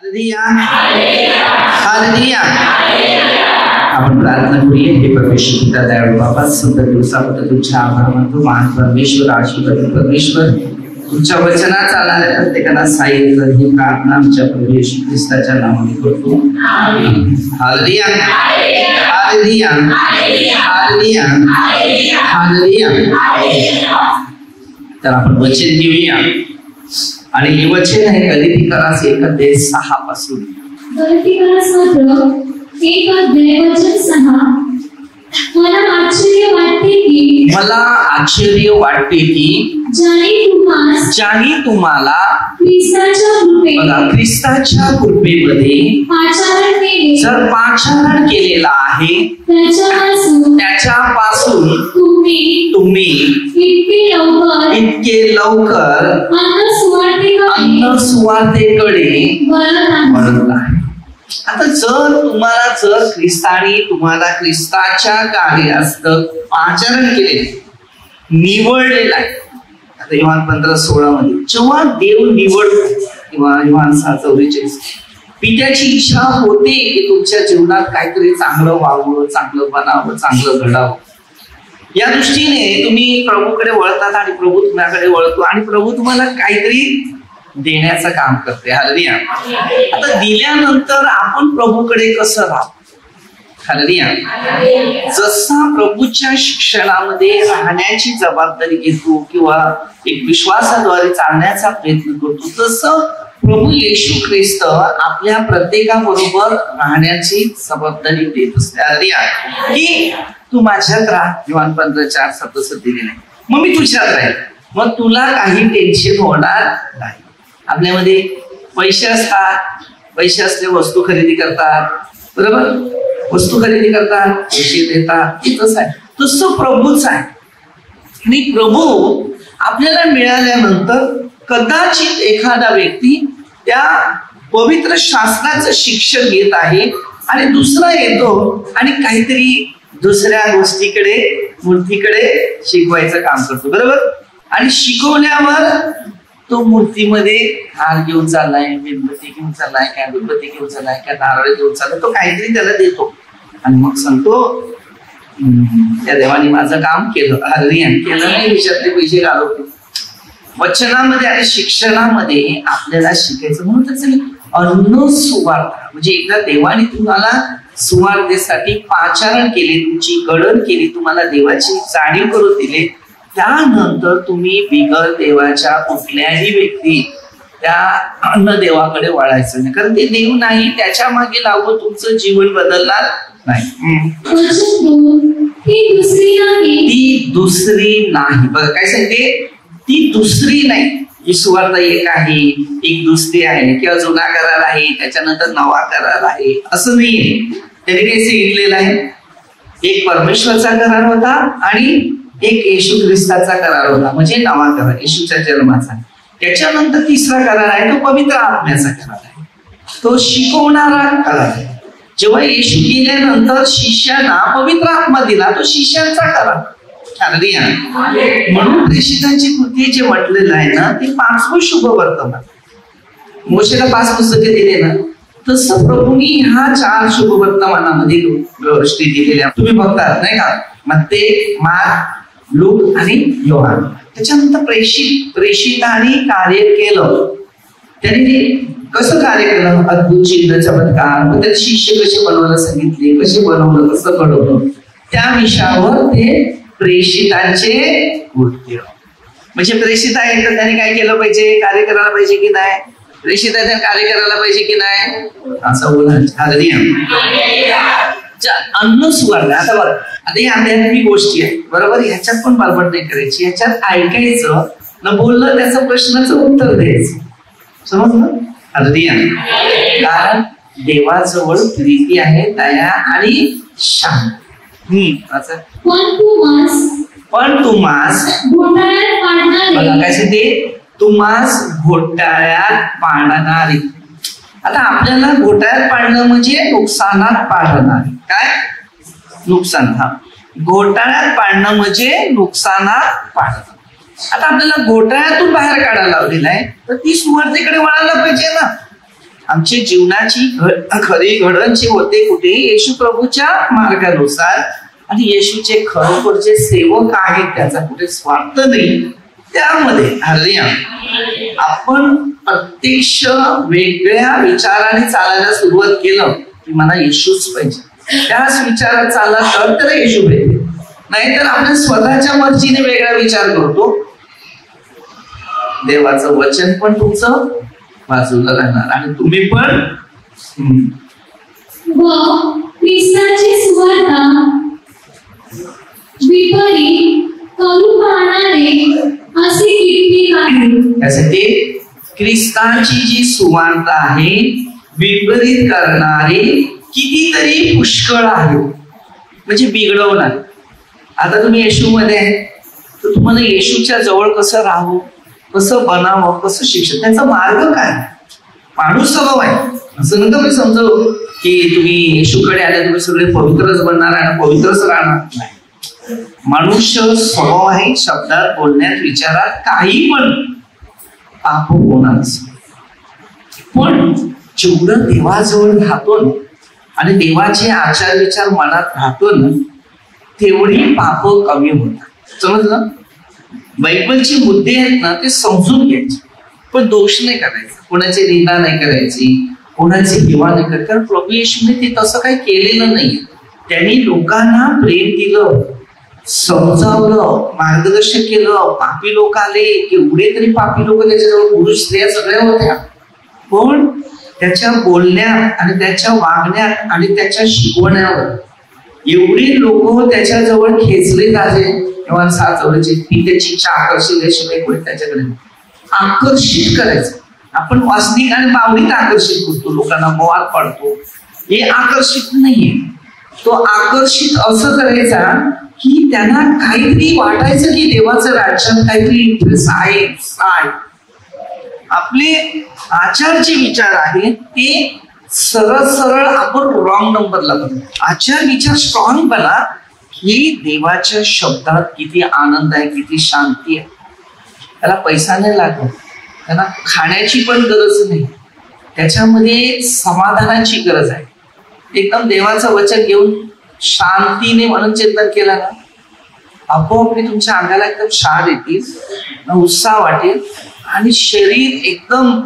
Hallelujah. आपण प्रार्थना करूया. हे परमेश्वर पिता दयाळू बाबा, सुंदर दिवसाबद्दल तुमचे आभार मानतो. महान परमेश्वर, आशीर्वादी परमेश्वर, तुमच्या वचनात चालणाऱ्या प्रत्येकाला सहाय्य कर ही प्रार्थना आमच्या प्रभू येशू ख्रिस्ताच्या नावाने करतो. Hallelujah, hallelujah, hallelujah, hallelujah. तर आपण वचन घेऊया आणि हे वचन आहे गलातियरास 1:6 पासून. गलातियरास 1:6. मला आश्चर्य वाटते की ज्याने तुम्हाला ख्रिस्ताच्या कृपेमध्ये जर पाचारण केलेला आहे त्याच्यापासून तुम्ही इतके लवकर अन्न सुवार्थेकडे वळत आहे. आता जर ख्रिस्ताने तुम्हाला ख्रिस्ताच्या कार्यास्त आचरण केले, निवडलेला आहे. आता योहान 15:16 मध्ये जेव्हा देव निवडतो किंवा योहान 6:44 पित्याची इच्छा होते की तुमच्या जीवनात काहीतरी चांगलं व्हावं, चांगलं बनावं, चांगलं घडावं. या दृष्टीने तुम्ही प्रभूकडे वळतात आणि प्रभू तुम्हाकडे वळतो आणि प्रभू तुम्हाला काहीतरी देण्याचं काम करते. हालेलुया. आता दिल्यानंतर आपण प्रभूकडे कसं राहतो? हालेलुया. जसा प्रभूच्या शिक्षणामध्ये राहण्याची जबाबदारी घेतो किंवा एक विश्वासाद्वारे चालण्याचा प्रयत्न करतो, तसं प्रभू येशू ख्रिस्त आपल्या प्रत्येकाबरोबर राहण्याची जबाबदारी देत असते. हालेलुया. की तू माझ्यात राह, योहान 15:4 दिलेलं आहे. मग मी तुझ्यात राहील, मग तुला काही टेन्शन होणार नाही. आपल्यामध्ये पैसे असतात, पैसे असले वस्तू खरेदी करतात, बरोबर, वस्तू खरेदी करतात, पैसे देतात. तसं आहे, तसं प्रभूच आहे. आणि प्रभू आपल्याला मिळाल्यानंतर कदाचित एखादा व्यक्ती त्या पवित्र शास्त्राचं शिक्षण घेत आहे आणि दुसरा येतो आणि काहीतरी दुसऱ्या गोष्टीकडे, मूर्तीकडे शिकवायचं काम करतो, बरोबर. आणि शिकवल्यावर तो मूर्तीमध्ये हार घेऊन चाललाय, मेणबत्ती घेऊन चाललाय, कॅन्डलबत्ती घेऊन चाललाय, काय नारळ घेऊन चाललाय, तो काहीतरी त्याला देतो आणि मग सांगतो त्या देवाने माझं काम केलं. हालेलुया. केलं नाही, विषयातले पैसे घालवतो. वचनामध्ये आणि शिक्षणामध्ये आपल्याला शिकायचं म्हणून त्याचं अन्न सुवार्थ, म्हणजे एकदा देवाने तुम्हाला सुवार्थेसाठी पाचारण केले, तुमची गळण केली, तुम्हाला देवाची जाणीव करून दिली, त्यानंतर तुम्ही बिगर देवाच्या कुठल्याही व्यक्ती त्या अन्न देवाकडे वळायचं नाही. कारण ते देव नाही, त्याच्या मागे लागून तुमचं जीवन बदलणार नाही. ती दुसरी नाही. बघा काय सांगते, ती दुसरी नाही. ही सुवार्थ एक आहे, एक दुसरी आहे, किंवा जुना करार आहे त्याच्यानंतर नवा करार आहे, असं नाहीये. त्याने काही सांगितलेलं आहे, एक परमेश्वरचा करार होता आणि एक येशू ख्रिस्ताचा करार होता, म्हणजे नवा करार येशूच्या जन्माचा. त्याच्यानंतर तिसरा करार आहे, तो पवित्र आत्म्याचा करार आहे, तो शिकवणारा करार आहे. जेव्हा येशू गेल्यानंतर शिष्यांना पवित्र आत्मा दिला, तो शिष्यांचा करार. म्हणून प्रेषितांची कृती जे म्हटलेलं आहे ना, ते 5वं शुभ वर्तमान. मोशेला 5 पुस्तके दिले ना, तसं प्रभूंनी ह्या 4 शुभ वर्तमानामध्ये गोष्टी दिलेल्या तुम्ही बघतात नाही का. मत्ते, मार्क, लूक आणि योहान. त्याच्यानंतर प्रेषितांनी कार्य केलं. त्यांनी कसं कार्य केलं? अद्भुत चिन्ह, चमत्कार, मग त्याचे शिष्य कसे बनवायला सांगितले, कसे बनवलं, कसं घडवलं, त्या विषयावर ते प्रेषितांचे कृत्य. म्हणजे प्रेषित आहे तर त्यांनी काय केलं पाहिजे? कार्य करायला पाहिजे की नाही? प्रेषितांनी कार्य करायला पाहिजे की नाही? असं बोलायचं. अन्न सुवार्थ. आता बघा, आता ही आध्यात्मिक गोष्टी आहे, बरोबर, ह्याच्यात पण बडबड नाही करायची, ह्याच्यात ऐकायचं न बोललं त्याचं प्रश्नाचं उत्तर द्यायचं. समजलं? कारण देवाजवळ प्रीती आहे, दया आणि शांती. पण तुम्हास बघा काय सांगते, तुम्हास घोटाळ्यात पाडणारी. आता आपल्याला घोटाळ्यात पाडणं म्हणजे नुकसानात पाडणार. काय नुकसान? हा, घोटाळ्यात पाडणं म्हणजे नुकसानात पाडणं. आता आपल्याला घोटाळ्यातून बाहेर काढायला लावलेला आहे, तर ती सुवार्थेकडे वळायला पाहिजे ना. आमची जीवनाची खरी घडण होते कुठे? येशू प्रभूच्या मार्गानुसार. आणि येशूचे खरोखरचे सेवक आहेत, त्याचा कुठे स्वार्थ नाही त्यामध्ये. हालेलुया. आपण प्रत्यक्ष वेगळ्या विचाराने चालायला सुरुवात केलं की मला येशूच पाहिजे, त्याच विचारात चालला तर त्याला येशू भेटते. नाहीतर आपण स्वतःच्या मर्जीने वेगळा विचार करतो, देवाचं वचन पण तुमचं बाजूला राहणार आणि तुम्ही पण. ख्रिस्ताची सुवार्ता विपरीत करू पाहणारे असे कित्येक आहेत. त्यासाठी ख्रिस्ताची जी सुवार्ता आहे विपरीत करणारे कितीतरी पुष्कळ आहे, म्हणजे बिघडवणार. आता तुम्ही येशूमध्ये आहे तर तुम्हाला येशूच्या जवळ कसं राहावं, कसं बनावं, कसं शिक्षण, त्याचा मार्ग काय? माणूस स्वभाव आहे असं नका मी समजू की तुम्ही येशूकडे आले तुम्ही सगळे पवित्रच बनणार आणि पवित्रच राहणार नाही. मनुष्य स्वभाव आहे, शब्दात, बोलण्यात, विचारात काही पण पाप होणारच. पण जेवढं देवाजवळ राहतो आणि देवाचे आचार विचार मनात राहतो ना तेवढी पाप कमी होतात. समजलं? बायबलचे मुद्दे आहेत ना ते समजून घ्यायचे, पण दोष नाही करायचा, कोणाची निंदा नाही करायची, कोणाची हिवा नाही करायची. कारण प्रभू येशूने ते तसं काही केलेलं नाही. त्यांनी लोकांना प्रेम दिलं, समजावलं, मार्गदर्शन केलं. पापी लोक आले, एवढे तरी पापी लोक त्याच्याजवळ, पुरुष स्त्रिया सगळ्या होत्या, पण त्याच्या बोलण्यात आणि त्याच्या वागण्यात आणि त्याच्या शिकवण्यावर एवढी लोक त्याच्याजवळ खेचले जाते. तेव्हा 7 ती त्याची इच्छा आकर्षित त्याच्याकडे आकर्षित करायचं. आपण वासनिक आणि बावडीत आकर्षित करतो, लोकांना मोहात पडतो. हे आकर्षित नाहीये. तो आकर्षित असं करायचा की त्यांना काहीतरी वाटायचं की देवाचं राज्यात काहीतरी इंटरेस्ट आहे. आपले आचार जे विचार आहेत ते सरळ सरळ आपण रॉंग नंबरला बघतो. आचार विचार स्ट्रॉंग बना की देवाच्या शब्दात किती आनंद आहे, किती शांती आहे. त्याला पैसा नाही लागत, त्यांना खाण्याची पण गरज नाही, त्याच्यामध्ये समाधानाची गरज आहे. एकदम देवाचं वचन घेऊन शांतीने म्हणून चिंतन केलं ना आपोआप तुमच्या अंगाला एकदम शार येतील, उत्साह वाटेल आणि शरीर एकदम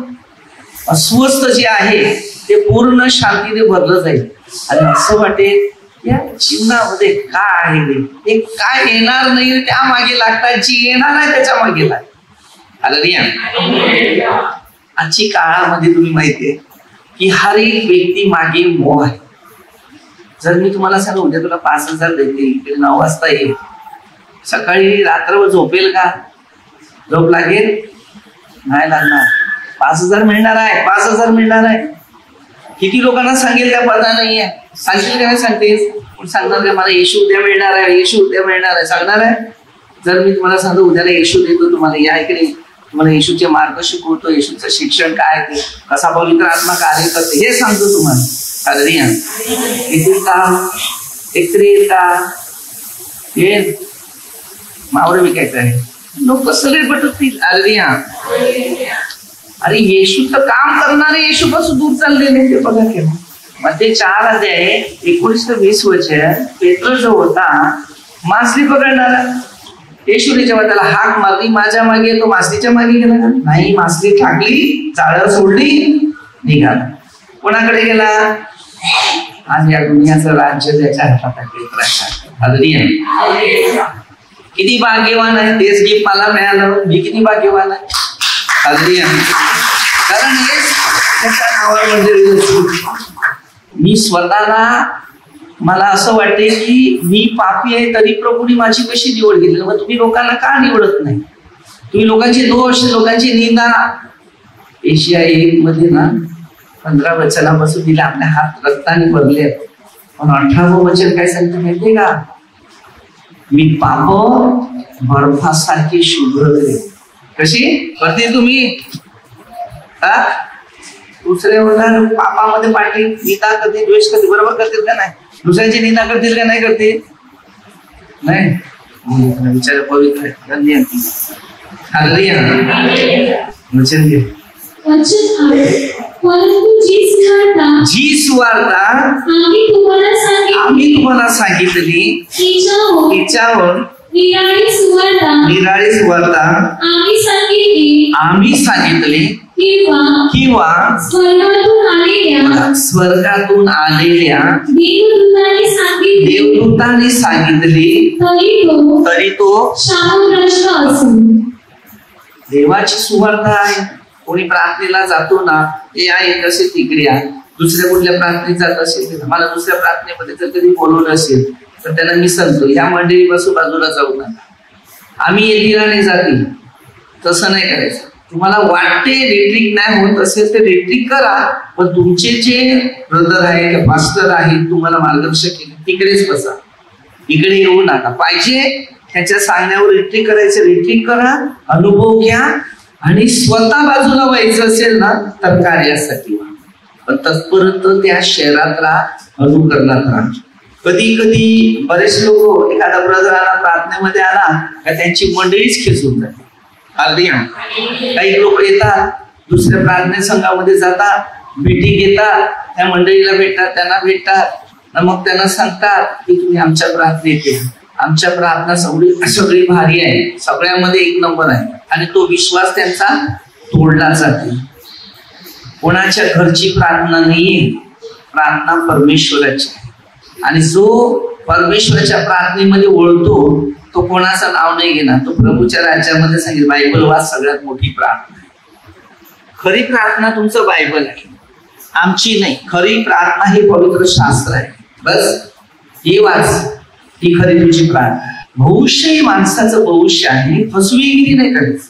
अस्वस्थ जे आहे ते पूर्ण शांतीने भरलं जाईल. आणि असं वाटेल या जीवनामध्ये काय आहे ते काय येणार नाही त्या मागे लागतात, जी येणार आहे त्याच्या मागे लागतात. हालेलुया. आजची काळामध्ये तुम्ही माहितीये की हर एक व्यक्ती मागे मोह आहे. जर मी तुम्हाला सांगू उद्या तुला 5,000 देते, 9 वाजता येईल, सकाळी रात्रभर झोपेल का? झोप लागेल? नाही लागणार. 5,000 मिळणार आहे, 5,000 मिळणार आहे. किती लोकांना सांगेल त्या पदा नाहीये. सांगतील का? नाही सांगतेस. पण सांगणार का मला येशू उद्या मिळणार आहे, येशू उद्या मिळणार आहे, सांगणार आहे? जर मी तुम्हाला सांगतो उद्याला येशू देतो, तुम्हाला या इकडे तुम्हाला येशूचे मार्ग शिकवतो, येशूचं शिक्षण काय ते, कसा पवित्र आत्मा कार्य करते हे सांगतो तुम्हाला. हालेलुया. येतील का? एकतरी येईल का? येईल. मावळं विकायचं आहे, लोक सगळे पटतील. हालेलुया. अरे येशूचं काम करणारे येशूपासून दूर चाललेले ते बघा केव्हा. मध्ये 4 अध्याय 19 ते 20 वचन पेत्र जो होता मासली पकडणारा, येशूने जेव्हा त्याला हाक मारली माझ्या मागे, तो मासलीच्या मागे गेला का? नाही. मासली टाकली, जाळं सोडली, निघाला. कोणाकडे गेला? आज या दुनियाचं राज्य त्याच्या हातात आहे पेत्राच्या. हालेलुया. किती भाग्यवान आहे, तेच गिफ्ट मला मिळालं, मी किती भाग्यवान आहे. हालेलुया. कारण हेच त्याच्या नावावर मी स्वतःला मला असं वाटते की मी पापी आहे तरी प्रभूने माझी कशी निवड केली. मग तुम्ही लोकांना का निवडत नाही? तुम्ही लोकांचे दोष, लोकांची निंदा. एशिया 1 मध्ये ना 15 वचनापासून दिले आपल्या हात रक्ताने भरले, पण 18वं वचन काय सांगते माहितीये का? मी पाप बर्फासारखी शुभ्र करेन. कशी करते तुम्ही? दुसरे होणार पापामध्ये पाठी निंदा करते, द्वेष करते, बरोबर करतील का नाही? दुसऱ्यांची निंदा करतील का नाही करतील? नाही. विचार पवित्र आहे. हालेलुया. वचन घे. परंतु जी सुवार्ता आम्ही तुम्हाला सांगितली तिच्यावर निराळी सुवार्ता आम्ही सांगितली किंवा स्वर्गातून आलेल्या देवदूतांनी सांगितली तरी तो देवाची सुवार्ता आहे. कोणी प्रार्थनेला जातो ना, हे आहे कसे तिकडे आहे, दुसऱ्या कुठल्या प्रार्थनेत जात असेल, मला दुसऱ्या प्रार्थनेमध्ये जर कधी बोलवलं असेल तर त्यांना मी सांगतो ह्या मंडळीपासून बाजूला जाऊ नका, आम्ही येतीला नाही जातील. तसं नाही करायचं. तुम्हाला वाटते रिट्रीट नाही होत असेल तर रिट्रीट करा, पण तुमचे जे ब्रदर आहे मास्टर आहेत तुम्हाला मार्गदर्शक केले तिकडेच बसा, इकडे येऊ नका. पाहिजे त्याच्या सांगण्यावर रिट्रीट करायचं, रिट्रीट करा, अनुभव घ्या, आणि स्वतः बाजूला व्हायचं असेल ना तर कार्यासाठी व्हा, पण तत्पर्यंत त्या शहरात राहा, अनुकरणात राहा. कधी कधी बरेच लोक एखादा ब्रदर आला प्रार्थनेमध्ये आला का त्यांची मंडळीच खेचून जाते. काही लोक येतात दुसऱ्या प्रार्थने संघामध्ये जातात, भेटी घेतात, त्या मंडळीला भेटतात, त्यांना भेटतात, मग त्यांना सांगतात की तुम्ही आमच्या प्रार्थनेत या, आमच्या प्रार्थना सगळी भारी आहे, सगळ्यामध्ये एक नंबर आहे, आणि तो विश्वास त्यांचा तोडला जातो. कोणाच्या घरची प्रार्थना नाहीये, प्रार्थना परमेश्वराची, आणि जो परमेश्वराच्या प्रार्थनेमध्ये ओळखतो तो कोणाचं नाव नाही घेणार, तो प्रभूच्या राज्यामध्ये सांगेल बायबल वाच सगळ्यात मोठी प्रार्थना. खरी प्रार्थना तुमचं बायबल आहे, आमची नाही. खरी प्रार्थना ही पवित्र शास्त्र आहे, बस हे वाच, ही खरी तुझी प्रार्थना. भविष्य ही माणसाचं भविष्य आहे, फसवेगिरी नाही करायचं.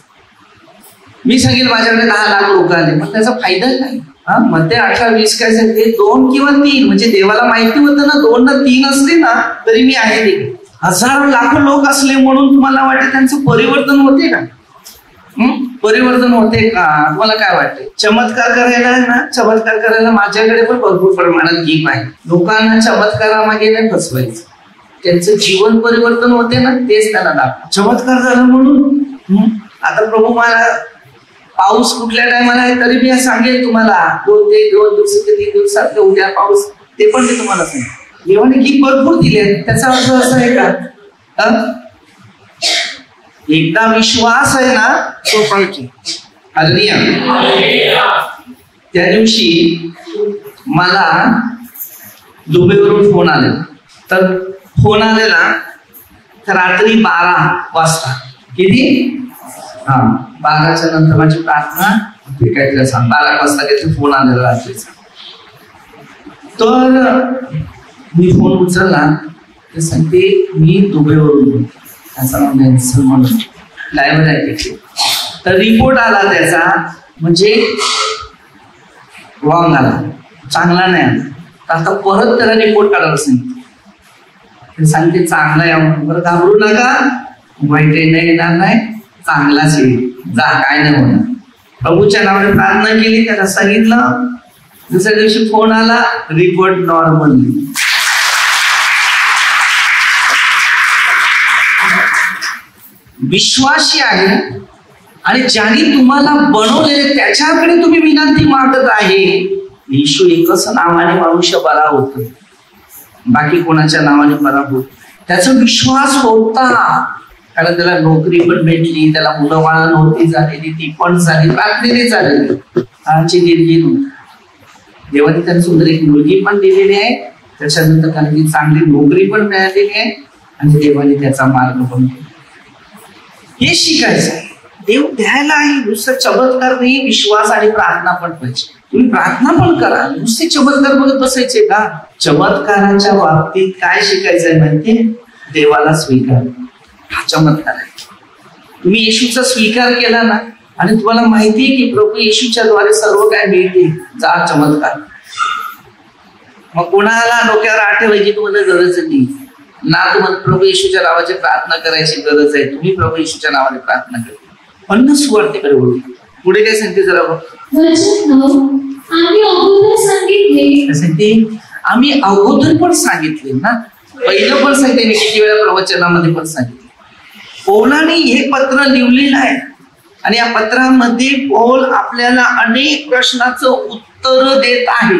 मी सांगेल माझ्याकडे 10 लाख लोक आले, मग त्याचा फायदा नाही. मध्ये 18, 20 काय सांगते 2 किंवा 3, म्हणजे देवाला माहिती होतं ना 2 ना 3 असले ना तरी मी आहे तिकडे. हजारो लाखो लोक असले म्हणून तुम्हाला वाटते त्यांचं परिवर्तन होते का? परिवर्तन होते का? तुम्हाला काय वाटते? चमत्कार करायला आहे ना, चमत्कार करायला माझ्याकडे पण भरपूर प्रमाणात गिफ्ट आहे. लोकांना चमत्कारामागे नाही फसवायचं, त्यांचं जीवन परिवर्तन होते ना तेच त्यांना दाखव. चमत्कार झाला म्हणून आता प्रभू मला पाऊस कुठल्या टायमाला आहे तरी मी सांगेल तुम्हाला 2 दिवस 3 दिवसात उद्या पाऊस, ते पण मी तुम्हाला सांगेल. देवाने गिफ्ट भरपूर दिले, त्याचा अर्थ असा आहे का एकदा विश्वास आहे ना तो पाहिजे. त्या दिवशी मला दुबईवरून फोन आलेला, तर फोन आलेला तर रात्री 12 वाजता, किती 12च्या नंतर माझी प्रार्थना काहीतरी 12 वाजता काहीतरी फोन आलेला रात्रीचा. तर मी फोन उचलला तर सांगते मी दुबईवरून, त्याचा नाव नेल्सन म्हणून ड्रायव्हर आहे. तर रिपोर्ट आला त्याचा, म्हणजे रॉंग आला, चांगला नाही आला. तर आता परत त्याला रिपोर्ट काढायला सांगितलं. सांगते चांगला आहे म्हणून. बरं घाबरू नका, वाईट येणार नाही, चांगलाच येईल, जा काय नाही होणार. प्रभूच्या नावाने प्रार्थना केली, त्याला सांगितलं. दुसऱ्या दिवशी फोन आला, रिपोर्ट नॉर्मल. विश्वासी आहे आणि ज्याने तुम्हाला बनवले त्याच्याकडे तुम्ही विनंती मागत आहे. येशू एकच नावाने मनुष्य बरा होतो, बाकी कोणाच्या नावाने बरा होत. त्याचा विश्वास होता, कारण त्याला नोकरी पण भेटली, त्याला मुलं बाळा नव्हती झालेली, ती पण झाली, प्रार्थनेने झालेली, आमची देणगी नव्हती. देवाने त्याला सुंदर एक मुलगी पण दिलेली आहे, त्याच्यानंतर त्याला चांगली नोकरी पण मिळालेली आहे, आणि देवाने त्याचा मार्ग पण केला. हे शिकायचं आहे. देव द्यायला आहे, नुसतं चमत्कार नाही, विश्वास आणि प्रार्थना पण पाहिजे. तुम्ही प्रार्थना पण करा, नुसते चमत्कार बघत बसायचे का? चमत्काराच्या बाबतीत काय शिकायचंय माहितीये? देवाला स्वीकार, हा चमत्कार आहे. तुम्ही येशूचा स्वीकार केला ना, आणि तुम्हाला माहितीये की प्रभू येशूच्या द्वारे सर्व काय मिळते, जा चमत्कार. मग कोणाला डोक्यावर आठवायची तुम्हाला गरज नाही ना, तुम्हाला प्रभू येशूच्या नावाची प्रार्थना करायची गरज आहे. तुम्ही प्रभू येशूच्या नावाने प्रार्थना करा. अन्न सुवार्तेकडे वळू. पुढे काय सांगते जरा बघ. आम्ही अगोदर पण सांगितले ना, पहिलं पण सांगितले, किती वेळा प्रवचनामध्ये पण सांगितले. पौलाने हे पत्र लिहिलेलं आहे आणि या पत्रामध्ये पौल आपल्याला अनेक प्रश्नाचं उत्तर देत आहे.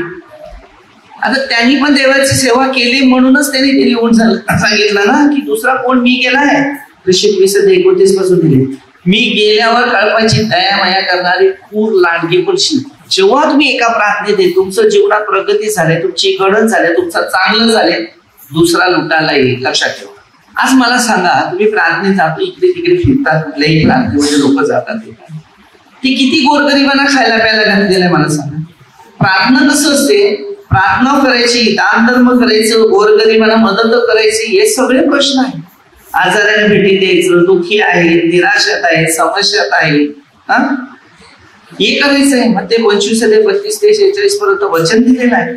आता त्यांनी पण देवाची सेवा केली म्हणूनच त्यांनी ते लिहून सांगितलं ना की दुसरा कोण मी गेलाय. 20:29 पासून दिले. मी गेल्यावर कळपाची दया माया करणारी खूर लांडगी पडशील. जेव्हा तुम्ही एका प्रार्थनेत तुमचं जीवनात प्रगती झाली, तुमची घडण झाली, तुमचं चांगलं झाले, दुसरा लुटायला येईल. लक्षात ठेवा. आज मला सांगा, तुम्ही प्रार्थनेत जातो, इकडे तिकडे फिरतात, कुठल्याही प्रार्थनेमध्ये लोक जातात, ते किती गोरगरिबांना खायला प्यायला घातलेलं आहे मला सांगा. प्रार्थना कसं असते? प्रार्थना करायची, दान धर्म करायचं, गोरगरिबांना मदत करायची, हे सगळे प्रश्न आहेत. आजाराने भेटी द्यायचं, दुःखी आहे, निराशात आहे, समस्यात आहे, हे करायचं आहे. मग ते 25:32-46 पर्यंत वचन दिलेलं आहे.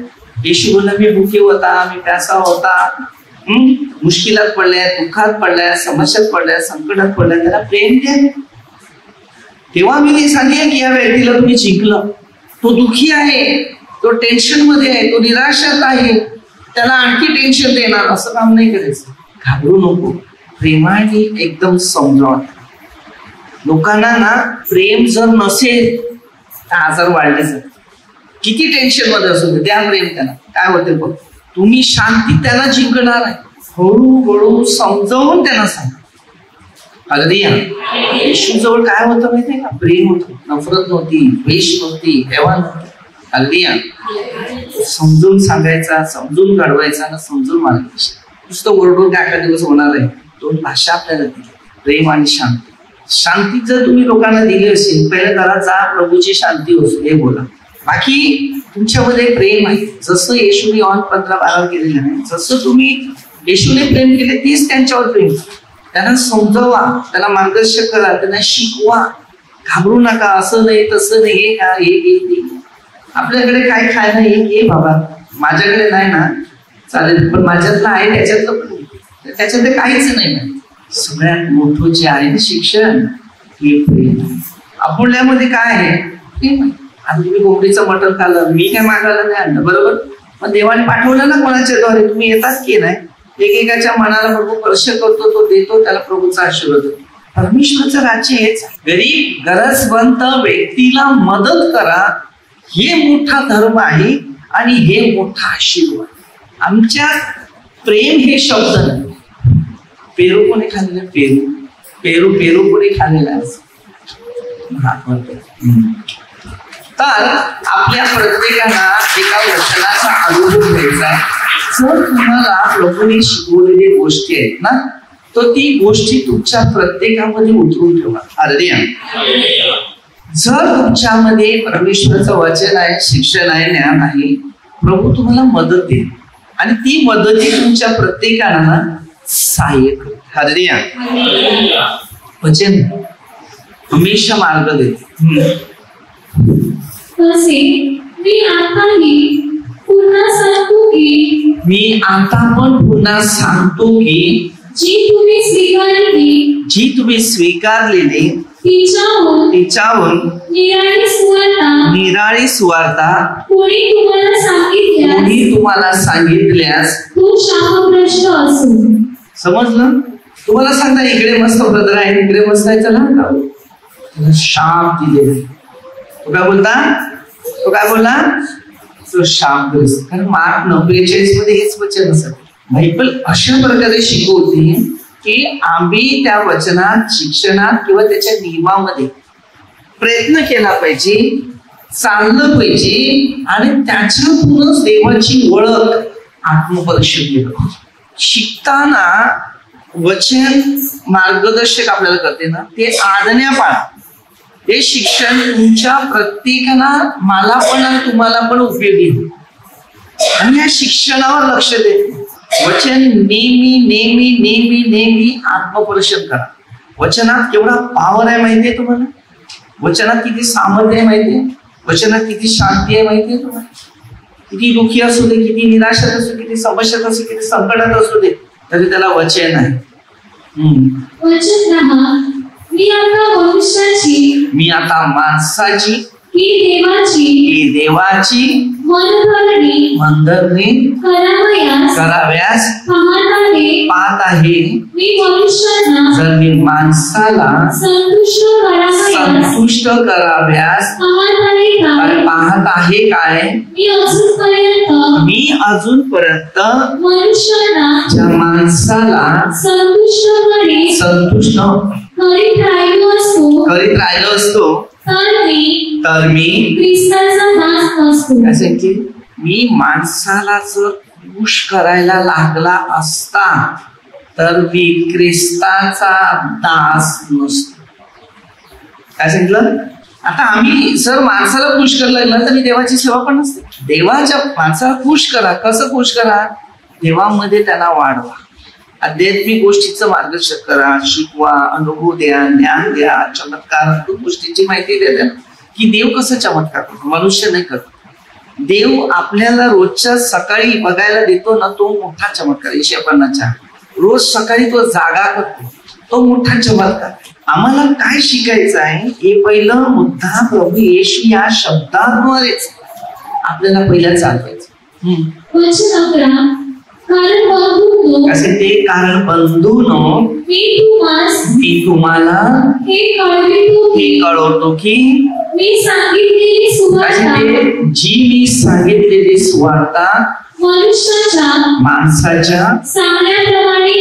येशू बोलला, मी भुके होता, मी प्यासा होता, मुश्किलात पडल्या, दुःखात पडल्या, समस्यात पडल्या, संकटात पडल्या, त्याला प्रेम द्या. तेव्हा मी सांगेन की या व्यक्तीला तुम्ही जिंकलं. तो दुःखी आहे, तो टेन्शन मध्ये आहे, तो निराशात आहे, त्याला आणखी टेन्शन देणार असं काम नाही करायचं. घाबरू नको, प्रेमाने एकदम समजावं. लोकांना ना प्रेम जर नसेल तर आजार वाढले जातात. किती टेन्शन मध्ये असू दे, द्या प्रेम त्यांना. काय होते बघ, तुम्ही शांती त्याला जिंकणार आहे. हळूहळू समजावून त्यांना सांगा. अगदी येशू जवळ काय होतं माहितीये का? प्रेम होतं, नफरत नव्हती, द्वेष नव्हती, हेवा नव्हती. अगदी समजून सांगायचा, समजून घडवायचा ना, समजून मागायचं. नुसतं ओरडून काय एका दिवस होणार आहे. 2 भाषा आपल्याला दिली, प्रेम आणि शांती. शांती जर तुम्ही लोकांना दिली असेल, पहिले घरात जा, प्रभूची शांती असू हे बोला. बाकी तुमच्यामध्ये प्रेम आहे. जसं येशूने योहान 15:12 केलेलं आहे, जसं तुम्ही येशूने प्रेम केले तीच त्यांच्यावर प्रेम. त्यांना समजवा, त्यांना मार्गदर्शन करा, त्यांना शिकवा. घाबरू नका, असं नाही तसं नाही, हे का हे आपल्याकडे काय खायला हे बाबा, माझ्याकडे नाही ना चालेल, पण माझ्यातलं आहे त्याच्यातलं पण, त्याच्यातलं काहीच नाही. सगळ्यात मोठं जे आहे शिक्षण हे प्रेम. आपल्यामध्ये काय आहे? प्रेम. आता तुम्ही कोंबडीचं मटण खाल्लं, मी काय मागायला नाही आणलं, बरोबर, पण देवाने पाठवलं ना कोणाच्या द्वारे, तुम्ही येतात की नाही. एकेकाच्या मनाला प्रभू स्पर्श करतो, तो देतो, त्याला प्रभूचा आशीर्वाद होतो. परमेश्वराचं राज्य हेच. गरीब गरजवंत व्यक्तीला मदत करा, हे मोठा धर्म आहे आणि हे मोठा आशीर्वाद. आमच्यात प्रेम हे शब्द नाही. पेरू कोणी खाल्लेलं? पेरू पेरू कोणी खाल्लेला? तर आपल्या प्रत्येकाला एका वचनाचा अनुभव घ्यायचा. जर तुम्हाला प्रभूने शिकवलेली गोष्टी आहेत ना, तर ती गोष्टी तुमच्या प्रत्येकामध्ये उतरून ठेवा. हालेलुया. जर तुमच्यामध्ये परमेश्वराचं वचन आहे, शिक्षण आहे, ज्ञान आहे, प्रभू तुम्हाला मदत देईल आणि ती मदती तुमच्या प्रत्येकाला सहाय्य करते. हालेलुया. वचन हमेशा मार्ग देते. मी आता पण पुन्हा सांगतो की जी तुम्ही स्वीकारलेली तिच्याहून निराळी सुवार्ता कोणी तुम्हाला सांगितल्यास समजलं? तुम्हाला सांगता इकडे मस्त ब्रदर आहे, इकडे मस्त आहे, चला त्याला शाप दिले. तो काय बोलला? तो शाप दिला. कारण मार्क 9:42 मध्ये हेच वचन असत. बायबल अशा प्रकारे शिकवते की आम्ही त्या वचनात, शिक्षणात किंवा त्याच्या नियमामध्ये प्रयत्न केला पाहिजे, चाललं पाहिजे आणि त्याच्यातूनच देवाची ओळख आत्मपरिशोध केलं. शिकताना वचन मार्गदर्शक आपल्याला करते ना, ते आज्ञा पाळा. हे शिक्षण तुमच्या प्रत्येकाला, मला पण आणि तुम्हाला पण उपयोगी आणि या शिक्षणावर लक्ष दे. वचन नेहमी नेहमी नेहमी नेहमी आत्मपरिशोध करा. वचनात केवढा पावर आहे माहितीये तुम्हाला? वचनात किती सामर्थ्य आहे माहितीये? वचनात किती शांती आहे माहितीये तुम्हाला? किती दुःखी असू दे, किती निराशात असू, किती समस्यात असू, किती संकटात असू दे, तरी त्याला वचन आहे. मी आता माणसाची की देवाची मनधरणी कराव्यास पाहत आहे जर मी माणसाला संतुष्ट कराव्यास पाहत आहे काय, मी अजूनपर्यंत ज्या माणसाला संतुष्ट करीत राहिलो असतो तर मी मी माणसाला जर खुश करायला लागला असता तर मी ख्रिस्ताचा दास नसतो. काय सांगितलं? आता आम्ही जर माणसाला खुश करायला लागला तर मी देवाची सेवा पण नसते. देवाच्या माणसाला खुश करा. कसं खुश करा? देवामध्ये त्यांना वाढवा, आध्यात्मिक गोष्टीचं मार्गदर्शन करा, शिकवा, अनुभव द्या, ज्ञान द्या, चमत्कार गोष्टीची माहिती द्या की देव कसं चमत्कार करतो, मनुष्य नाही करतो. देव आपल्याला रोजच्या सकाळी बघायला देतो ना, तो मोठा चमत्कार. 150 रोज सकाळी तो जागा करतो, तो मोठा चमत्कार. आम्हाला काय शिकायचं आहे हे पहिलं मुद्दा प्रभू येशू या शब्दाद्वारेच आपल्याला पहिला चालवायचं. कारण बंधूनो मी तुम्हाला हे कळवतो की जी मी सांगितलेली सुवार्ता माणसाच्या सांगण्याप्रमाणे.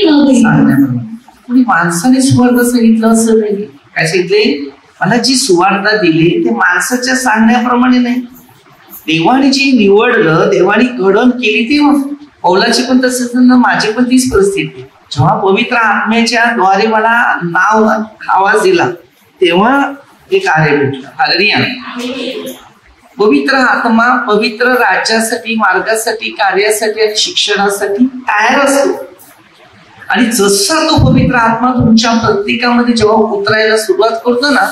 माणसाने सुवार्ता सांगितलं असं नाही. काय सांगितले? मला जी सुवार्ता दिली ते माणसाच्या सांगण्याप्रमाणे नाही. देवाने जी निवडलं, देवाने घडण केली ती. पौलाची पण तसंच, माझी पण तीच परिस्थिती. जेव्हा पवित्र आत्म्याच्या द्वारे मला नाव आवाज दिला तेव्हा हे कार्य भेटलं. हालेलुया. पवित्र आत्मा पवित्र राज्यासाठी, मार्गासाठी, कार्यासाठी आणि शिक्षणासाठी तयार असतो. आणि जसा तो पवित्र आत्मा तुमच्या प्रत्येकामध्ये जेव्हा उतरायला सुरुवात करतो ना,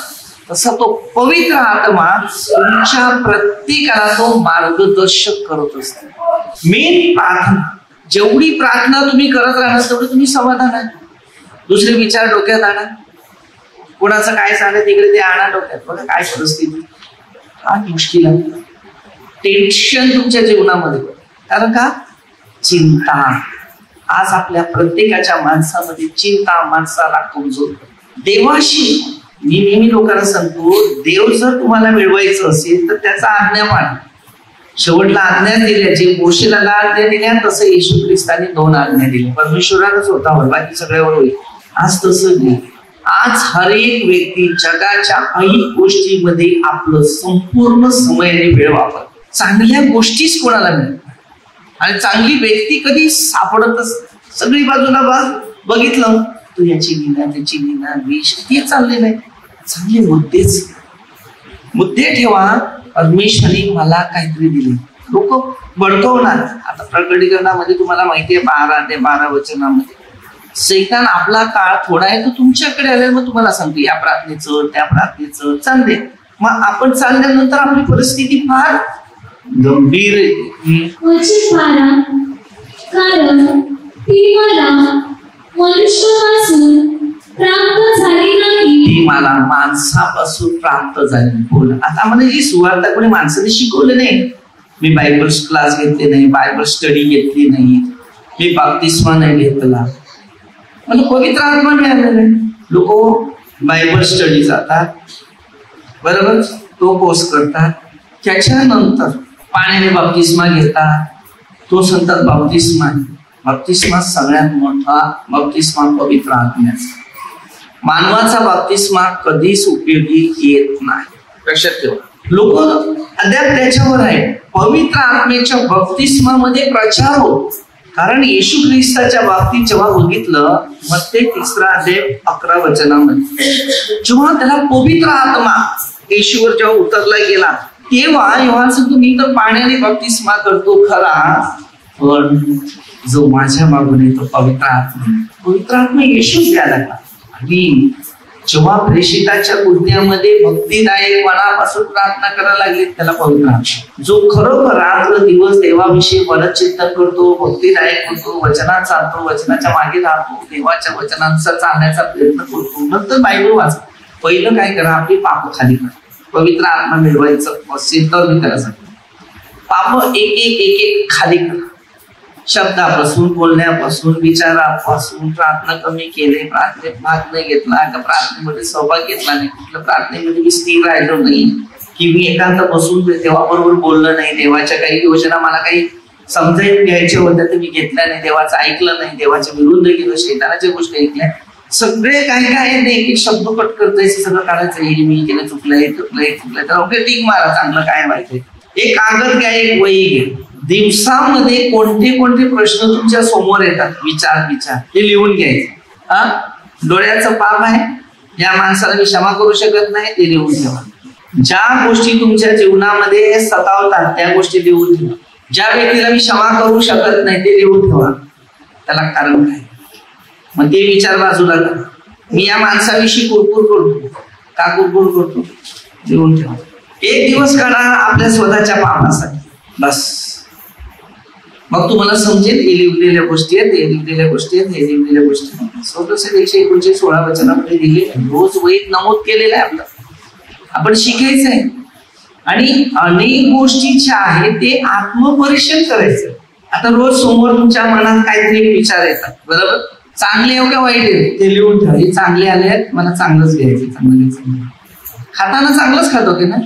तसा तो पवित्र आत्मा तुमच्या प्रत्येकाला तो मार्गदर्शक करत असतो. मेन प्रार्थना, जेवढी प्रार्थना तुम्ही करत राहणार तेवढं तुम्ही समाधान आहे. दुसरे विचार डोक्यात आणा, कोणाचं काय सांगत तिकडे ते आणा डोक्यात. बघा काय परिस्थिती, हा मुश्किल आहे. टेन्शन तुमच्या जीवनामध्ये. कारण का? चिंता. आज आपल्या प्रत्येकाच्या माणसामध्ये चिंता माणसाला कमजोर. देवाशी मी नेहमी लोकांना सांगतो, देव जर तुम्हाला मिळवायचं असेल तर त्याचा आज्ञा पाळा. शेवटला आज्ञा दिल्या, जे मोशेला आज्ञा दिल्या तसं येशू ख्रिस्ताने 2 आज्ञा दिल्या. परमेश्वराला स्वतःवर, बाकी सगळ्यावर होईल. आज तसं नाही. आज हर एक व्यक्ती जगाच्या अनेक गोष्टींमध्ये आपलं संपूर्ण समयाने वेळ वापर. चांगल्या गोष्टीच कोणाला मिळतात आणि चांगली व्यक्ती कधी सापडतच. सगळी बाजूला बघितलं तर याची निना, त्याची निना, विष हे चाललेलं आहे. चांगले मुद्दे ठेवा. परमेश्वराने मला काहीतरी दिले. लोक बडकवणार. आता प्रकटीकरणामध्ये तुम्हाला माहिती आहे 12 ते 12 वचनामध्ये सैतान आपला काळ थोडा आहे तो तुमच्याकडे आले, मग तुम्हाला सांगतो या प्रार्थनेचं त्या प्रार्थनेचं चालते. मग आपण चालल्यानंतर आपली परिस्थिती फार गंभीर आहे. कारण ती मला मनुष्यापासून प्राप्त झाली नाही, ती मला माणसापासून प्राप्त झाली. बोल. आता मला जी सुवार्ता कोणी माणसाने शिकवलं नाही. मी बायबल क्लास घेतले नाही, बायबल स्टडी घेतली नाही, मी बाप्तिस्मा नाही घेतला, मला पवित्र आत्मा मिळालेला आहे. लोक बायबल स्टडी जातात, बरोबर, तो कोर्स करतात, त्याच्यानंतर पाण्याने बाप्तिस्मा घेतात. तो संतात बाप्तिस्मा. बाप्तिस्मा सगळ्यात मोठा बाप्तिस्मा पवित्र आत्म्याचा. मानवाचा बाप्तिस्मा कधीच उपयोगी येत नाही. लक्षात ठेवा. लोक अद्याप त्याच्यावर आहे. पवित्र आत्म्याच्या बाप्तिस्मामध्ये प्रचार होतो. कारण येशू ख्रिस्ताच्या बाबतीत जेव्हा बघितलं मत्ते 3 अध्याय 11 वचनामध्ये जेव्हा त्याला पवित्र आत्मा येशूवर जेव्हा उतरला गेला तेव्हा योहान सांगतो, मी तर पाण्याने बाप्तिस्मा करतो खरा, पण जो माझ्या मागून तो पवित्र आत्मा येशूच द्यायला लागला. आणि जेव्हा प्रेषिताच्या कृत्यामध्ये भक्तिदायक मनापासून प्रार्थना करायला लागली त्याला पवित्र आत्मा. जो खरोखर रात्र दिवस देवाविषयी परत चिंतन करतो, भक्तिदायक करतो, वचनात चालतो, वचनाच्या मागे राहतो, देवाच्या वचनानुसार चालण्याचा प्रयत्न करतो, नंतर बायबल वाचा. पहिलं काय करा, आपली पाप खाली करा. पवित्र आत्मा मिळवायचं असेल तर मी त्याला सांगतो, पाप एक एक खाली करा. शब्दापासून, बोलण्यापासून, विचारापासून, प्रार्थना कमी केले, प्रार्थनेत भाग नाही घेतला का, प्रार्थनेमध्ये सहभाग घेतला नाही, कुठल्या प्रार्थनेमध्ये मी स्थिर राहिलो नाही, की मी एकांत बसून देवाबरोबर बोललं नाही, देवाच्या काही योजना मला काही समजावून घ्यायच्या होत्या तर मी घेतल्या नाही, देवाचं ऐकलं नाही, देवाच्या विरुद्ध गेलो, शैतानाच्या गोष्टी ऐकल्या, सगळे काय काय नाही, एक शब्द कट करतोय, सगळं काढायचं, हे मी केलं, चुकलंय तर ओके टिक मारा, चांगलं काय माहिती. एक कागद घ्या, एक वही घ्या, दिवसामध्ये कोणते कोणते प्रश्न तुमच्या समोर येतात, विचार हे लिहून घ्यायचे. डोळ्याचं पाप आहे, या माणसाला मी क्षमा करू शकत नाही, ते लिहून ठेवा. ज्या गोष्टी तुमच्या जीवनामध्ये सतावतात त्या गोष्टी लिहून ठेवा. ज्या व्यक्तीला मी क्षमा करू शकत नाही ते लिहून ठेवा, त्याला कारण काय. मग ते विचार बाजूला करा. मी या माणसाविषयी कुरकुर करतो का, कुरकुर करतो, लिहून ठेवा. एक दिवस काढा आपल्या स्वतःच्या पापासाठी, बस. मग तुम्हाला समजेल हे लिहिलेल्या गोष्टी आहेत, हे लिहिलेल्या गोष्टी आहेत, हे लिहिलेल्या गोष्टी आहेत. 116 वचनामध्ये दिले, रोज वहीत नमूद केलेलं आहे आपलं. आपण शिकायचं आहे आणि अनेक गोष्टीच्या आहेत ते आत्मपरीक्षण करायचं. आता रोज समोर तुमच्या मनात काहीतरी विचार येतात, बरोबर, चांगले आहे का वाईट आहे ते लिहून ठेवा. हे चांगले आले आहेत, मला चांगलंच घ्यायचं, चांगलं घ्यायचं. खाताना चांगलंच खात होते ना.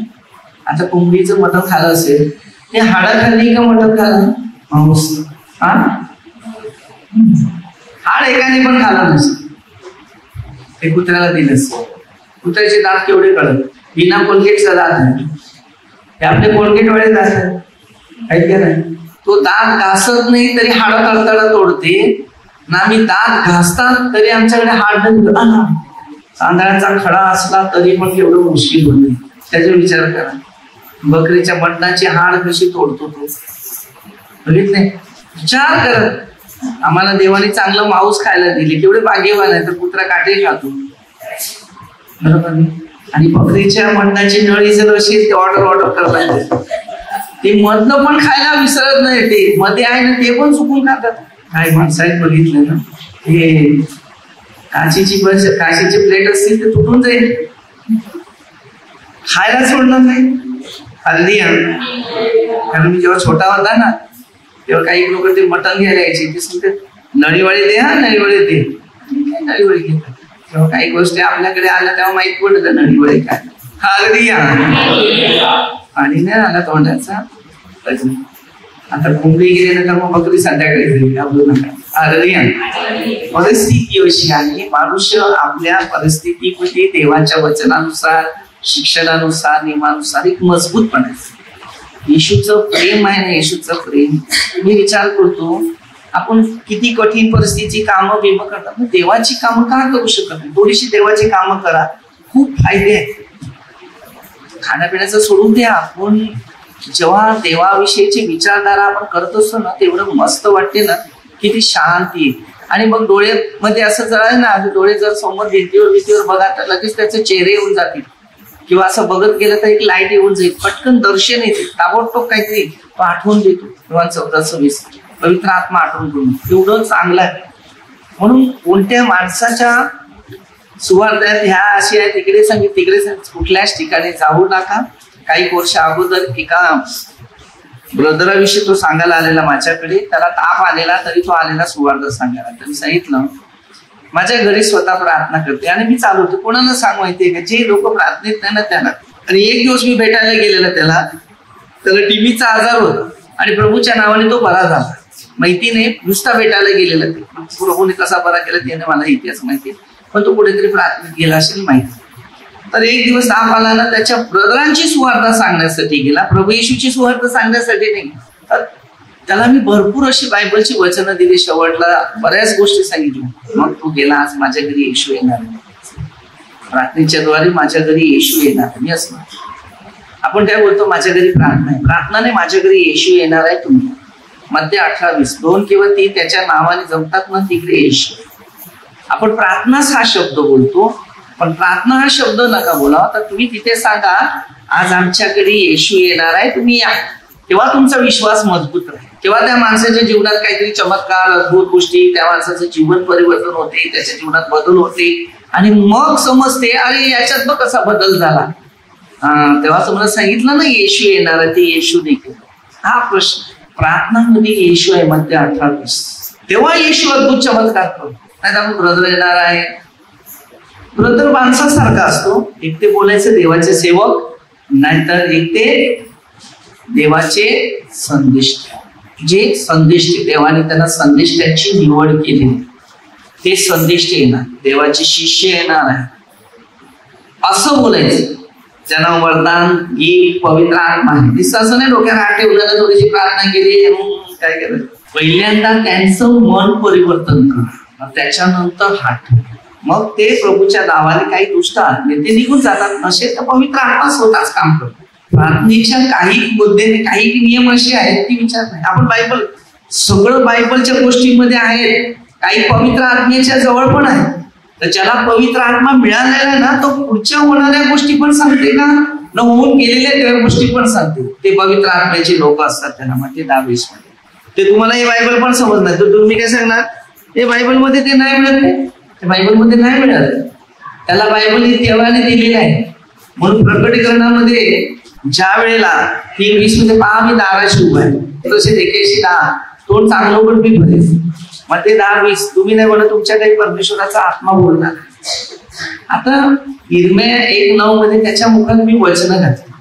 आता कोंबडीचं मटण खाल्लं असेल, ते हाडं खाल्ली का मटण खाल्लं, हाड एकाने पण खाल्लं नसेल, ते कुत्र्याला दिलंच. कुत्र्याचे दात केवढे कळत, बिना कोलगेटचा दात आहे, ते आपले कोलगेट वाले दात आहेत का नाही. तो दात घासत नाही तरी हाड तळतळ तोडते ना, मी दात घासतात तरी आमच्याकडे हाड नाही. तांदळाचा खडा असला तरी पण केवढं मुश्किल होते. त्याचा विचार करा, बकरीच्या मटणाची हाड कशी तोडतो तो, बघितले. विचार करत आम्हाला देवाने चांगलं मांस खायला दिले, केवढे भाग्यवान आहे. तर कुत्रा काटे खातो, बरोबर. आणि बकरीच्या मटणाची नळी जर असेल ते ऑर्डर करतात, ते मधलं पण खायला विसरत नाही, ते मध्ये आहे ना ते पण चुकून खातात. काही माणसं आहेत बघितलं ना, हे काचीची प्लेट असतील ते तुटून जाईल, खायला सोडणार नाही. हल्ली कारण मी जेव्हा छोटा होता ना तेव्हा काही लोक ते मटण घ्यायला यायचे, ते सांगतात नळीवाळी दे, हा नळीवाळी दे, नळीवाळी घेतात. तेव्हा काही गोष्टी आपल्याकडे आल्या तेव्हा माहित पडलं नळीवाळी काय. हल्ली आणि नाही आला तोंडाचा. आता कोंबडी गेली ना तर मग बकरी संध्याकाळी जाईल, आपलं नका. परिस्थिती अशी आहे, मनुष्य आपल्या परिस्थितीमध्ये देवाच्या वचनानुसार, शिक्षणानुसार, नियमानुसार एक मजबूतपणे. येशूचं प्रेम आहे ना, येशूचं प्रेम. मी विचार करतो आपण किती कठीण परिस्थितीची कामं बिमं करतात, देवाची कामं का करू शकत नाही. थोडीशी देवाची कामं करा, खूप फायदे आहेत. खाण्यापिण्याचं सोडून द्या, आपण जेव्हा देवाविषयीची विचारधारा आपण करत असतो ना तेवढं मस्त वाटते ना, किती शांती. आणि मग डोळ्यामध्ये असं जर आहे ना, डोळे जर समोर भिंतीवर बघा तर लगेच त्याचे चेहरे येऊन जातील, किंवा असं बघत गेलं तर एक लाईट येऊन जाईल, पटकन दर्शन येते, ताबडतोब काहीतरी तो आठवून देतो. 14:26 पवित्र आत्मा आठवून करून एवढं चांगलं आहे. म्हणून कोणत्या माणसाच्या सुवार्त्यात ह्या अशी आहे, तिकडे कुठल्याच ठिकाणी जाऊ नका. काही वर्ष अगोदर एका ब्रदराविषयी तो सांगायला आलेला माझ्याकडे. त्याला ताप आलेला तरी तो आलेला सुवार्थ सांगायला. त्यांनी सांगितलं माझ्या घरी स्वतः प्रार्थना करते आणि मी चालू होते. कोणाला सांग माहितीये का, जे लोक प्रार्थनेत नाही ना त्यांना. आणि एक दिवस मी भेटायला गेलेला त्याला टीबीचा आजार होता आणि प्रभूच्या नावाने तो बरा झाला. माहिती नाही, नुसता भेटायला गेलेला. ते प्रभूने कसा बरा केला त्याने मला इतिहास माहिती, पण तो कुठेतरी प्रार्थनेत गेला असेल माहिती. तर एक दिवस ताप आला ना, त्याच्या ब्रदरांची सुवार्थ सांगण्यासाठी गेला, प्रभू येशूची सुवार्थ सांगण्यासाठी नाही. तर त्याला मी भरपूर अशी बायबलची वचनं दिली, शेवटला बऱ्याच गोष्टी सांगितल्या. मग तो गेला, आज माझ्या घरी येशू येणार, प्रार्थनेच्या द्वारे माझ्या घरी येशू येणार. मी असणार. आपण काय बोलतो, माझ्या घरी प्रार्थना आहे. प्रार्थना नाही, माझ्या घरी येशू येणार आहे. तुम्ही मध्य 18:20 2 किंवा 3 त्याच्या नावाने जमतात ना तिकडे येशू. आपण प्रार्थनाच हा शब्द बोलतो, पण प्रार्थना हा शब्द नका बोला. तर तुम्ही तिथे सांगा आज आमच्याकडे येशू येणार आहे, तुम्ही या. तेव्हा तुमचा विश्वास मजबूत राहील. तेव्हा त्या माणसाच्या जीवनात काहीतरी चमत्कार, अद्भुत गोष्टी, त्या माणसाचं जीवन परिवर्तन होते, त्याच्या जीवनात बदल होते. आणि मग समजते अरे याच्यात बघ कसा बदल झाला. तेव्हा तुम्हाला सांगितलं ना येशू येणार आहे, ते येशू देखील. हा प्रश्न प्रार्थनामध्ये येशू आहे मध्य 18-20. तेव्हा येशू अद्भुत चमत्कार करतो. नाही तर ब्रदर येणार आहे. ब्रदर माणसासारखा असतो. एक ते बोलायचे देवाचे सेवक, नाहीतर एक ते देवाचे संदेष्टे. जे संदेष्टे देवाने त्यांना संदेष्टाची निवड केली, ते संदेष्टे येणार, देवाचे शिष्य येणार आहे असं बोलायचं. ज्यांना वरदान गिफ्ट पवित्र आत्मा आहे दिसतं असं नाही डोक्यात हात ठेवलं थोडीशी प्रार्थना केली काय केलं. पहिल्यांदा त्यांचं मन परिवर्तन करा, त्याच्यानंतर हात. मग ते प्रभूच्या नावाने काही दुष्ट आत्मे ते निघून जातात. नसेल तर पवित्र आत्मा स्वतःच काम करतो. प्रार्थनेच्या काही मुद्दे काही नियम असे आहेत की विचार नाही. आपण बायबल सगळं बायबलच्या गोष्टींमध्ये आहेत. काही पवित्र आत्म्याच्या जवळ पण आहे. तर ज्याला पवित्र आत्मा मिळालेला आहे ना तो पुढच्या होणाऱ्या गोष्टी पण सांगते का न होऊन गेलेल्या त्या गोष्टी पण सांगते. ते पवित्र आत्म्याचे लोक असतात. त्यांना म्हणते 10-20 मध्ये. ते तुम्हाला हे बायबल पण समजणार तर तुम्ही काय सांगणार हे बायबलमध्ये ते नाही मिळत. ते बायबलमध्ये नाही मिळत. त्याला बायबल देवाने दिलेलं आहे. म्हणून प्रकटीकरणामध्ये ज्या वेळेला 3:20 मध्ये पहा मी दाराशी उभा आहे तसे देखेशी दार तोंड चांगलं पण मी भरेल. मग ते 10-20 तुम्ही नाही बोला तुमच्या काही परमेश्वराचा आत्मा बोलणार. आता इर्मिया 1:9 मध्ये त्याच्या मुखात मी वचन घातली.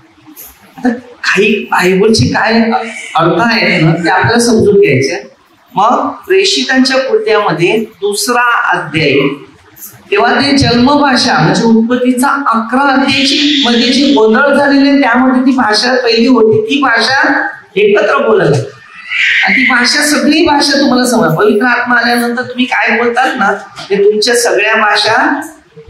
आता काही बायबलचे काय अर्थ आहेत ना ते आपल्याला समजून घ्यायचे. मग प्रेषितांच्या कृत्यामध्ये 2रा अध्याय तेव्हा ते जन्मभाषा म्हणजे उत्पत्तीचा 11 अध्यायाची मध्ये जी गोंधळ झालेली त्यामध्ये ती भाषा पहिली होती ती भाषा एकत्र बोलायला आणि ती भाषा सगळी भाषा तुम्हाला समज. पवित्र आत्मा आल्यानंतर तुम्ही काय बोलतात ना ते तुमच्या सगळ्या भाषा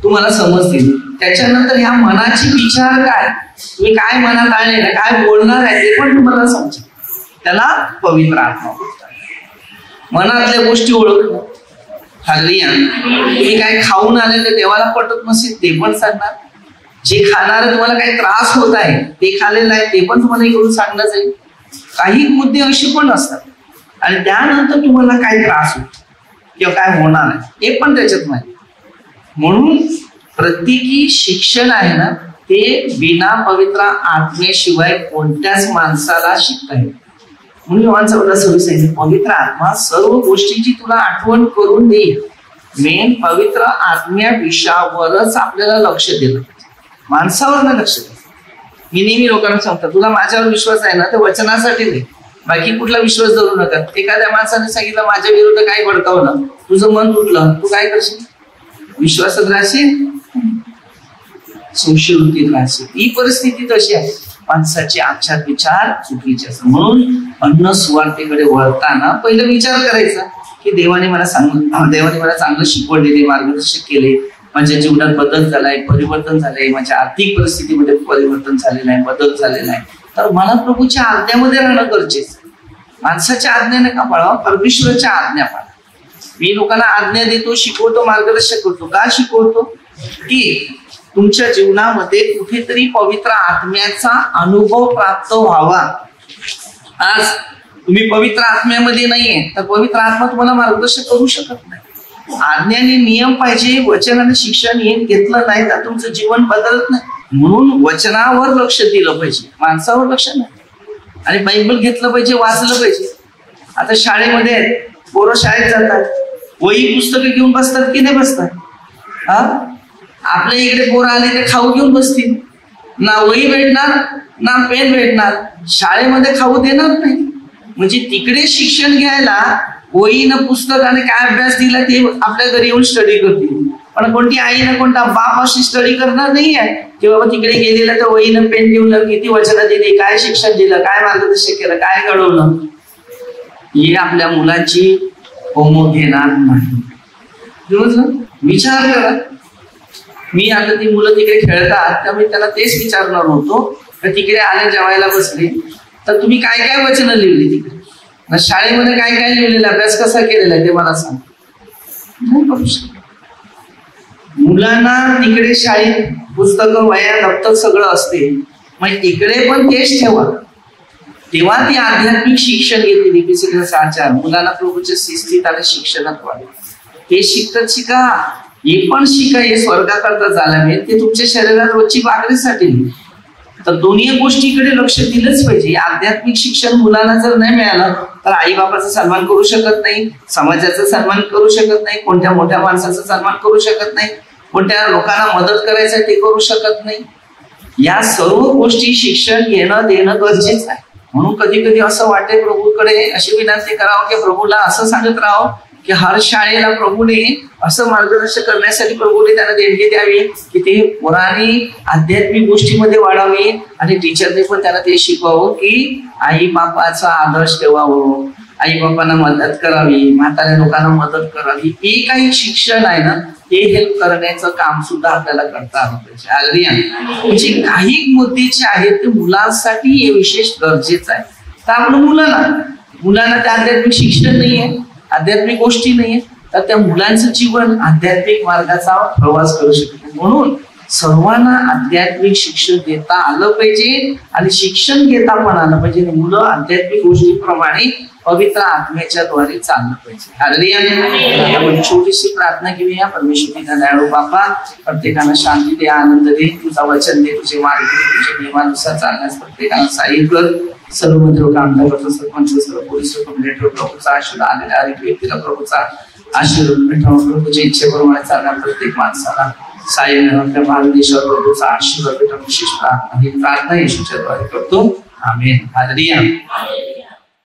तुम्हाला समजतील. त्याच्यानंतर ह्या मनाची विचार काय तुम्ही काय मनात आणले काय बोलणार आहे ते पण तुम्हाला समजेल. त्याला पवित्र आत्मा बोलतात. मनातल्या गोष्टी ओळखणं. तुम्ही काय खाऊन आले ते देवाला पटत नसेल ते पण सांगणार. जे खाणार तुम्हाला काही त्रास होत आहे ते खाल्लेलं आहे ते पण तुम्हाला इकडून सांगलं जाईल. काही मुद्दे असे पण असतात आणि त्यानंतर तुम्हाला काय त्रास होतो किंवा काय होणार आहे हे पण त्याच्यात माहिती. म्हणून प्रत्येकी शिक्षण आहे ना ते बिना पवित्र आत्म्याशिवाय कोणत्याच माणसाला शिकता येईल. म्हणून माणसा सांगितलं पवित्र आत्मा सर्व गोष्टीची तुला आठवण करून देईल. मेन पवित्र आत्म्या विषयावरच आपल्याला लक्ष दिलं माणसावर ना लक्ष दिलं. मी नेहमी लोकांना सांगतो तुला माझ्यावर विश्वास आहे ना तर वचनासाठी नाही बाकी कुठला विश्वास धरू नका. एखाद्या माणसाने सांगितलं माझ्या विरुद्ध काय भडकावलं तुझं मन तुटलं तू काय करशील विश्वासात राहशील संशयवृत्तीत राहशील. ही परिस्थिती तशी आहे. माणसाचे आचार विचार चुकीचे असतात. म्हणून अन्न सुवार्तेकडे वळताना पहिलं विचार करायचा की देवाने मला चांगलं शिकवण दिले मार्गदर्शन केले माझ्या जीवनात बदल झालाय परिवर्तन झालंय माझ्या आर्थिक परिस्थितीमध्ये परिवर्तन झालेलं आहे बदल झालेला आहे तर मला प्रभूच्या आज्ञामध्ये राहणं गरजेचं. माणसाच्या आज्ञा नका पाळा परमेश्वराच्या आज्ञा पाळा. मी लोकांना आज्ञा देतो शिकवतो मार्गदर्शन करतो. का शिकवतो की तुमच्या जीवनामध्ये कुठेतरी पवित्र आत्म्याचा अनुभव प्राप्त व्हावा. आज तुम्ही पवित्र आत्म्यामध्ये नाहीये तर पवित्र आत्मा तुम्हाला मार्गदर्शन करू शकत नाही. आज्ञाने नियम पाहिजे वचनाने शिक्षण घेतलं नाही तर तुमचं जीवन बदलत नाही. म्हणून वचनावर लक्ष दिलं पाहिजे माणसावर लक्ष नाही. आणि बायबल घेतलं पाहिजे वाचलं पाहिजे. आता शाळेमध्ये पोरं शाळेत जातात वही पुस्तकं घेऊन बसतात की नाही बसतात. आपल्या इकडे पोरं आले ते खाऊ घेऊन बसतील ना वही भेटणार ना पेन भेटणार शाळेमध्ये खाऊ देणार नाही. म्हणजे तिकडे शिक्षण घ्यायला वही न पुस्तक आणि काय अभ्यास दिला ते आपल्या घरी येऊन स्टडी करतील. पण कोणती आई ना कोणता बाप अशी स्टडी करणार नाही आहे की बाबा तिकडे गेलेलं तर वही न पेन घेऊन किती वचनं दिली काय शिक्षण दिलं काय मार्गदर्शन केलं काय घडवलं हे आपल्या मुलाची होमवर्क घेणार नाही. विचार करा. मी आता ती मुलं तिकडे खेळतात त्यामुळे त्याला तेच विचारणार होतो तर तिकडे आले जेवायला बसले तर तुम्ही काय काय वचनं लिहिली तिकडे शाळेमध्ये काय काय लिहिलेलं अभ्यास कसा केलेला आहे ते मला सांग. मुलांना तिकडे शाळेत पुस्तकं वया दप्तर सगळं असते मग तिकडे पण तेच ठेवा. तेव्हा ती आध्यात्मिक शिक्षण घेतली एपिसिकल आचार मुलांना प्रभूच्या शिस्तीत आणि शिक्षणात वाढ. हे शिकतात शिका हे पण शिका. हे स्वर्गाकरता झाला ते तुमच्या शरीरात रोजची भाकरीसाठी तर दोन्ही गोष्टीकडे लक्ष दिलंच पाहिजे. आध्यात्मिक शिक्षण मुलांना जर नाही मिळालं तर आई बाबाचा सन्मान करू शकत नाही, समाजाचा सन्मान करू शकत नाही, कोणत्या मोठ्या माणसाचा सन्मान करू शकत नाही, कोणत्या लोकांना मदत करायचं ते करू शकत नाही. या सर्व गोष्टी शिक्षण घेणं देणं गरजेचं आहे. म्हणून कधी कधी असं वाटते प्रभूकडे अशी विनंती करावं की प्रभूला असं सांगत राहावं की हर शाळेला प्रभूने असं मार्गदर्शन करण्यासाठी प्रभूने त्यांना देणगी द्यावी की ते पुराणी आध्यात्मिक गोष्टीमध्ये वाढावी आणि टीचरने पण त्यांना ते शिकवावं की आई बापाचा आदर्श ठेवावं, आई बापांना मदत करावी, म्हाताऱ्या लोकांना मदत करावी. हे काही शिक्षण आहे ना, हे हेल्प करण्याचं काम सुद्धा आपल्याला करता आलं पाहिजे. म्हणजे काही मुद्दे जे आहेत ते मुलांसाठी हे विशेष गरजेचं आहे. तर आपण मुलांना ते आध्यात्मिक शिक्षण नाहीये, आध्यात्मिक गोष्टी नाहीये, तर त्या मुलांचं जीवन आध्यात्मिक मार्गाचा प्रवास करू शकतो. म्हणून सर्वांना आध्यात्मिक शिक्षण देता आलं पाहिजे आणि शिक्षण घेता पण आलं पाहिजे. मुलं आध्यात्मिक गोष्टीप्रमाणे पवित्र आत्म्याच्या द्वारे चाललं पाहिजे. हालेलुया. आपण छोटीशी प्रार्थना घेऊया. परमेश्वर दयाळू बापा, प्रत्येकाला शांती दे, आनंद दे, तुझा वचन दे, तुझे मार्ग दे, तुझ्या नियमानुसार चालण्यास प्रत्येकाला सहाय्य कर. सर्व मंदिर कामदार सरपंच सर्व पोलीस कॉम्प्लेटर प्रभूचा आशीर्वाद आलेल्या हर एक व्यक्तीला प्रभूचा आशीर्वाद भेटावा. प्रभूच्या इच्छेप्रमाणे चालणाऱ्या प्रत्येक माणसाला साहेब आपल्या भारत देशावर प्रभूचा आशीर्वाद भेटा. विशेष प्रार्थना ही प्रार्थना येशूच्या द्वारे करतो. आमेन. हालेलुया.